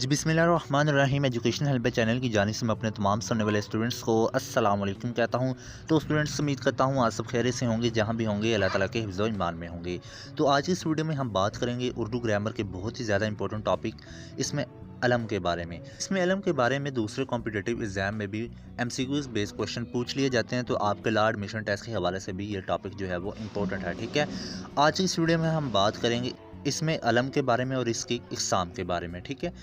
जी बिस्मिल्लाहिर्रहमानिर्रहीम। Education help channel की जानिब से मैं अपने तमाम सुनने वाले स्टूडेंट्स को अस्सलाम वालेकुम कहता हूँ। तो स्टूडेंट्स, उम्मीद करता हूँ आप सब खैरियत से होंगे, जहाँ भी होंगे अल्लाह ताला के हिफ्ज़ व ईमान में होंगे। तो आज इस वीडियो में हम बात करेंगे उर्दू ग्रामर के बहुत ही ज़्यादा इंपॉर्टेंट टॉपिक, इसमें अलम के बारे में। इसमें अलम के बारे में दूसरे कॉम्पिटिटिव एग्ज़ाम में भी MCQs बेस्ड क्वेश्चन पूछ लिए जाते हैं, तो आपके ला एडमिशन टेस्ट के हवाले से भी ये टॉपिक जो है वो इम्पोर्टेंट है। ठीक है, आज इस वीडियो में हम बात करेंगे इसमें अलम के बारे में और इसकी इक़साम के बारे में। ठीक है,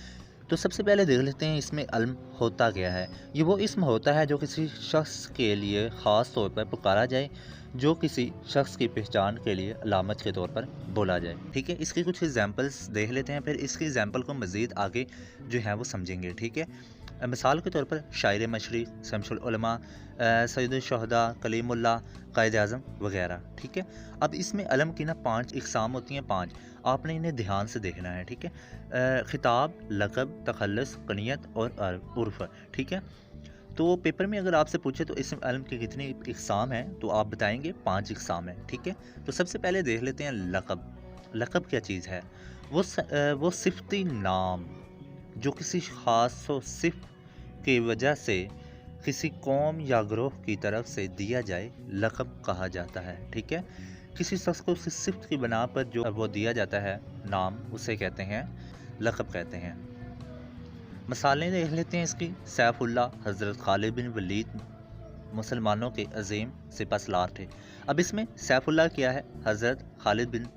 तो सबसे पहले देख लेते हैं इसमें अलम होता क्या है। ये वो इसम होता है जो किसी शख्स के लिए ख़ास तौर पर पुकारा जाए, जो किसी शख्स की पहचान के लिए अलामत के तौर पर बोला जाए। ठीक है, इसके कुछ एग्जांपल्स देख लेते हैं, फिर इसके एग्जांपल को मज़ीद आगे जो है वो समझेंगे। ठीक है, मिसाल के तौर पर शायर मशरिक़, शम्सुल उलमा, सैयदुल शुहदा, कलीमुल्लाह, कायद आज़म वगैरह। ठीक है, अब इसमें अलम की ना 5 इक़साम होती हैं, 5। आपने इन्हें ध्यान से देखना है। ठीक है, खिताब, लक़ब, तख़ल्लुस, कुनियत और उर्फ़। ठीक है, तो पेपर में अगर आपसे पूछे तो इसम अलम की कितनी इक़साम हैं, तो आप बताएंगे 5 इक़साम हैं। ठीक है, तो सबसे पहले देख लेते हैं लक़ब। लक़ब क्या चीज़ है? वो सिफ़ती नाम जो किसी ख़ास सिफ़ की वजह से किसी कौम या ग्रोह की तरफ से दिया जाए, लक़ब कहा जाता है। ठीक है, किसी शख्स को उस सिफ़त की बिना पर जो वो दिया जाता है नाम, उसे कहते हैं लक़ब कहते हैं। मिसालें देख लेते हैं इसकी। सैफुल्लाह, हज़रत खालिद बिन वलीद मुसलमानों के अजीम सिपहसालार थे। अब इसमें सैफुल्लाह क्या है? हज़रत खालिद बिन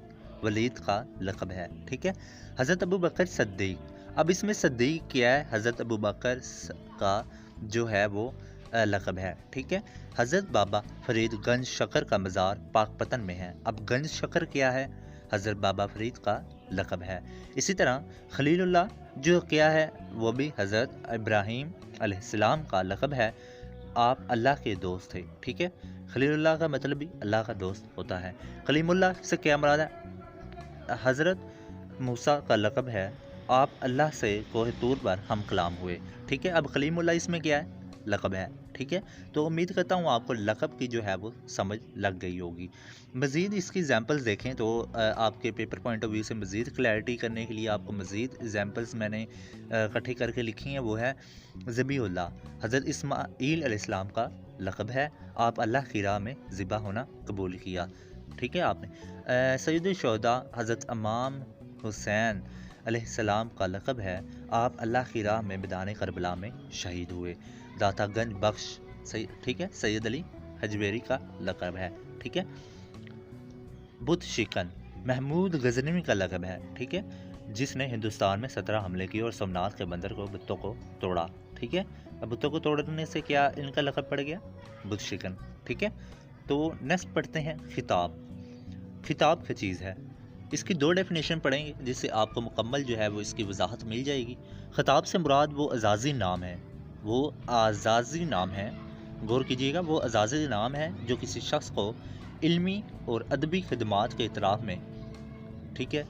वलीद का लक़ब है। ठीक है, हज़रत अबू बकर सद्दीक़। अब इसमें सद्दीक़ क्या है? हज़रत अबू बकर का जो है वो लक़ब है। ठीक है, हज़रत बाबा फरीद गंज शकर का मज़ार पाकपतन में है। अब गंज शकर क्या है? हज़रत बाबा फरीद का लक़ब है। इसी तरह खलीलुल्लाह जो क्या है, वो भी हज़रत इब्राहीम अलैहिस्सलाम का लक़ब है। आप अल्लाह के दोस्त थे। ठीक है, खलीलुल्लाह का मतलब भी अल्लाह का दोस्त होता है। कलीमुल्लाह से क्या मुराद है? हज़रत मूसा का लक़ब है। आप अल्लाह से कोह तूर पर हम कलाम हुए। ठीक है, अब कलीमुल्लाह इसमें क्या है? लक़ब है। ठीक है, तो उम्मीद करता हूँ आपको लक़ब की जो है वो समझ लग गई होगी। मज़ीद इसकी एग्जांपल्स देखें तो आपके पेपर पॉइंट ऑफ व्यू से मज़ीद क्लैरिटी करने के लिए आपको मज़ीद एग्जांपल्स मैंने इकट्ठी करके लिखी हैं। वो है ज़बीहुल्लाह, हज़रत इस्माईल अलैहिस्सलाम का लक़ब है। आप अल्लाह की राह में ज़िबा होना कबूल किया। ठीक है, आपने सैयदुल शुहदा, हज़रत इमाम हुसैन अलैहिस्सलाम का लक़ब है। आप अल्लाह की राह में मैदान करबला में शहीद हुए। दातागंज बख्श, सही, ठीक है, सैयद अली हजवेरी का लक़ब है। ठीक है, बुत शिकन, महमूद गज़नवी का लक़ब है। ठीक है, जिसने हिंदुस्तान में 17 हमले किए और सोमनाथ के बंदर को बुतों को तोड़ा। ठीक है, अब बुतों को तोड़ने से क्या इनका लक़ब पड़ गया? बुत शिकन। ठीक है, तो नेक्स्ट पढ़ते हैं खिताब। खिताब क्या चीज़ है? इसकी 2 डेफिनेशन पढ़ेंगे, जिससे आपको मुकम्मल जो है वो इसकी वजाहत मिल जाएगी। खिताब से मुराद वो अज़ाज़ी नाम है, वो आज़ाज़ी नाम है। गौर कीजिएगा, वो अज़ाज़ी नाम है जो किसी शख्स को इल्मी और अदबी खिदमात के इतराफ़ में, ठीक है,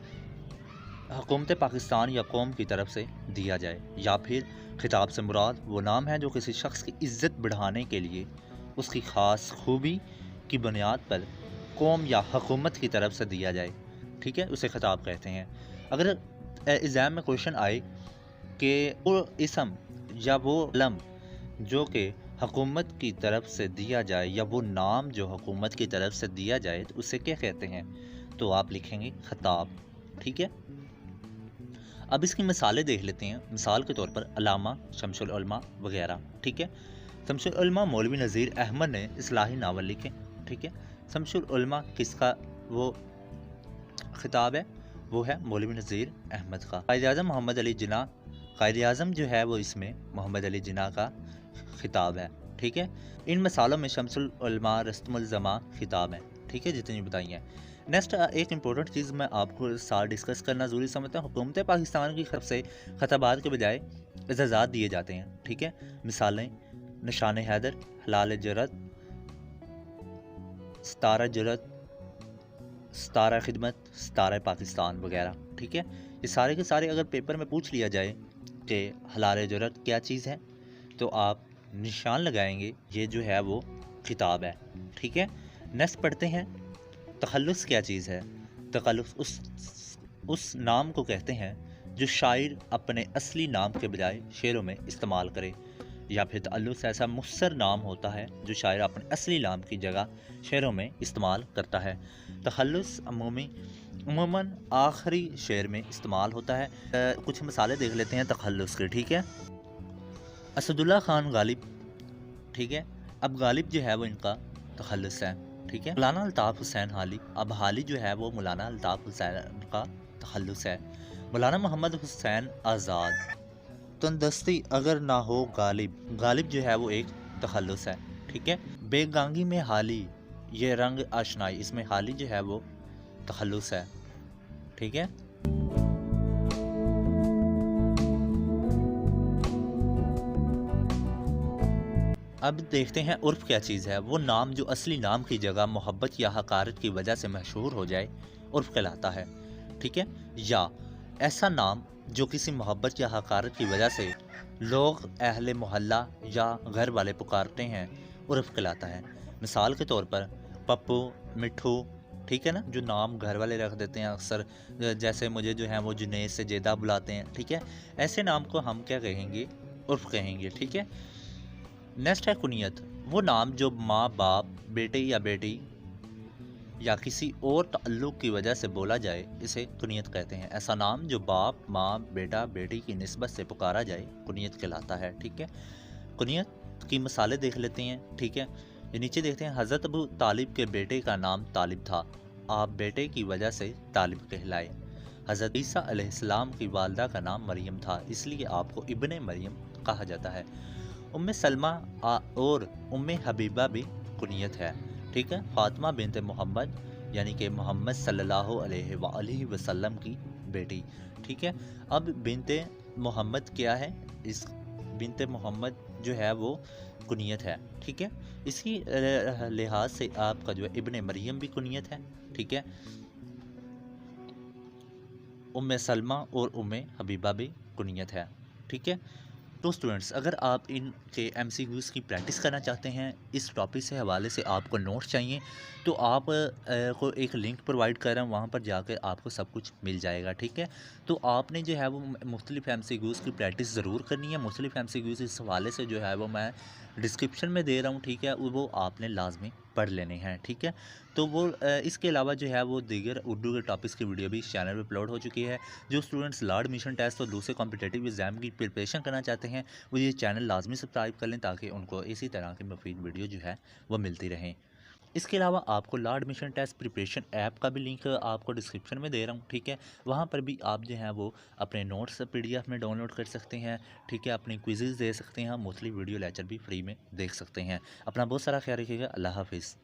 हुकूमत पाकिस्तान या कौम की तरफ से दिया जाए। या फिर खिताब से मुराद वो नाम है जो किसी शख्स की इज़्ज़त बढ़ाने के लिए उसकी ख़ास खूबी की बुनियाद पर कौम या हुकूमत की तरफ से दिया जाए। ठीक है, उसे खिताब कहते हैं। अगर एग्ज़ाम में क्वेश्चन आए कि वो इसम या वो अलम जो कि हुकूमत की तरफ से दिया जाए, या वो नाम जो हुकूमत की तरफ से दिया जाए, तो उसे क्या कहते हैं? तो आप लिखेंगे खिताब। ठीक है, अब इसकी मिसालें देख लेते हैं। मिसाल के तौर पर अलामा, शम्सुल उलमा वगैरह। ठीक है, शम्सुल उलमा मौलवी नज़ीर अहमद ने इस्लाही नावल लिखे। ठीक है, शम्सुल उलमा किसका वो खिताब है? वो है मौलवी नज़ीर अहमद का। कायद आज़म मोहम्मद अली जिन्ना, कायद आज़म जो है वो इसमें मोहम्मद अली जिन्ना का खिताब है। ठीक है, इन मिसालों में शम्सुल उलमा, रस्तमुल ज़मा खिताब है। ठीक है, जितनी बताई हैं। नेक्स्ट एक इंपॉर्टेंट चीज़ मैं आपको साथ डिस्कस करना ज़रूरी समझता हूँ। हुकूमत पाकिस्तान की तरफ से खिताबात के बजाय एजाज़ात दिए जाते हैं। ठीक है, मिसालें निशान हैदर, हलाल जरत, सतारा जरत, सतारा खिदमत, सतारा पाकिस्तान वगैरह। ठीक है, ये सारे के सारे अगर पेपर में पूछ लिया जाए कि हलाल जरत क्या चीज़ है, तो आप निशान लगाएंगे, ये जो है वो खिताब है। ठीक है, नेक्स्ट पढ़ते हैं तख़ल्लुस क्या चीज़ है। तख़ल्लुस उस नाम को कहते हैं جو شاعر اپنے اصلی نام کے بجائے شعروں میں استعمال کرے، یا پھر تخلص ایسا مختصر نام ہوتا ہے جو شاعر اپنے اصلی نام کی جگہ شعروں میں استعمال کرتا ہے۔ تخلص عموماً آخری شعر میں استعمال ہوتا ہے۔ کچھ مثالیں دیکھ لیتے ہیں تخلص کے، ٹھیک ہے۔ اسد اللہ خان غالب، ٹھیک ہے، اب غالب جو ہے وہ ان کا تخلص ہے، ٹھیک ہے۔ مولانا الطاف حسین حالی، اب حالی جو ہے وہ مولانا الطاف حسین کا تخلص ہے۔ مولانا محمد حسین آزاد، تندرستی اگر نہ ہو غالب، غالب جو ہے وہ ایک تخلص ہے، ٹھیک ہے۔ بے گانگی میں حالی، یہ رنگ آشنائی، اس میں حالی جو ہے وہ تخلص ہے، ٹھیک ہے۔ اب دیکھتے ہیں عرف کیا چیز ہے۔ وہ نام جو اصلی نام کی جگہ محبت یا حقارت کی وجہ سے مشہور ہو جائے، عرف کہلاتا ہے، ٹھیک ہے۔ یا ایسا نام جو کسی محبت یا حقارت کی وجہ سے لوگ اہل محلہ یا گھر والے پکارتے ہیں، عرف کہلاتا ہے۔ مثال کے طور پر پپو، مٹھو، ٹھیک ہے نا، جو نام گھر والے رکھ دیتے ہیں اکثر، جیسے مجھے جو ہیں وہ جنید سے جیدہ بلاتے ہیں، ٹھیک ہے۔ ایسے نام کو ہم کیا کہیں گے؟ عرف کہیں گے، ٹھیک ہے۔ نیکسٹ ہے کنیت، وہ نام جو ماں باپ، بیٹے یا بیٹی یا کسی اور تعلق کی وجہ سے بولا جائے، اسے کنیت کہتے ہیں۔ ایسا نام جو باپ، ماں، بیٹا، بیٹی کی نسبت سے پکارا جائے، کنیت کہلاتا ہے، ٹھیک ہے۔ کنیت کی مثالیں دیکھ لیتے ہیں، ٹھیک ہے۔ یہ نیچے دیکھتے ہیں، حضرت ابو طالب کے بیٹے کا نام طالب تھا، آپ بیٹے کی وجہ سے طالب کہلائے۔ حضرت عیسیٰ علیہ السلام کی والدہ کا نام مریم تھا، اس لیے آپ کو ابن مریم کہا جاتا ہے۔ ام سلمہ اور ام حبیبہ بھی کنیت ہے، ٹھیک ہے۔ فاطمہ بنت محمد، یعنی کہ محمد صلی اللہ علیہ وآلہ وسلم کی بیٹی، ٹھیک ہے۔ اب بنت محمد کیا ہے؟ اس بنت محمد جو ہے وہ کنیت ہے، ٹھیک ہے۔ اسی لحاظ سے آپ کا جو ہے ابن مریم بھی کنیت ہے، ٹھیک ہے۔ ام سلمہ اور ام حبیبہ بھی کنیت ہے، ٹھیک ہے۔ تو اسٹوڈنٹس، اگر آپ ان کے ایم سی کیوز کی پریکٹس کرنا چاہتے ہیں، اس ٹاپک سے حوالے سے آپ کو نوٹس چاہیے، تو آپ کو ایک لنک پرووائڈ کر رہا ہوں، وہاں پر جا کے آپ کو سب کچھ مل جائے گا، ٹھیک ہے۔ تو آپ نے جو ہے وہ مختلف ایم سی کیوز کی پریکٹس ضرور کرنی ہے۔ مختلف ایم سی کیوز اس حوالے سے جو ہے وہ میں ڈسکرپشن میں دے رہا ہوں، ٹھیک ہے، وہ آپ نے لازمی پڑھ لینے ہیں، ٹھیک ہے۔ تو وہ اس کے علاوہ جو ہے وہ دیگر اردو کے ٹاپکس کی ویڈیو بھی اس چینل پہ اپلوڈ ہو چکی ہے۔ جو اسٹوڈنٹس لا ایڈمیشن ٹیسٹ اور دوسرے کمپٹیٹیو ایگزام کی پریپریشن کرنا چاہتے ہیں، وہ یہ چینل لازمی سبسکرائب کر لیں تاکہ ان کو اسی طرح کی مفید ویڈیو جو ہے وہ ملتی رہیں۔ اس کے علاوہ آپ کو لا ایڈمیشن ٹیسٹ پریپریشن ایپ کا بھی لنک آپ کو ڈسکرپشن میں دے رہا ہوں، ٹھیک ہے۔ وہاں پر بھی آپ جو ہیں وہ اپنے نوٹس پی ڈی ایف میں ڈاؤن لوڈ کر سکتے ہیں، ٹھیک ہے۔ اپنی کوئزز دے سکتے ہیں، مختلف ویڈیو لیکچر بھی فری میں دیکھ سکتے ہیں۔ اپنا بہت سارا خیال رکھیے گا۔ اللہ حافظ۔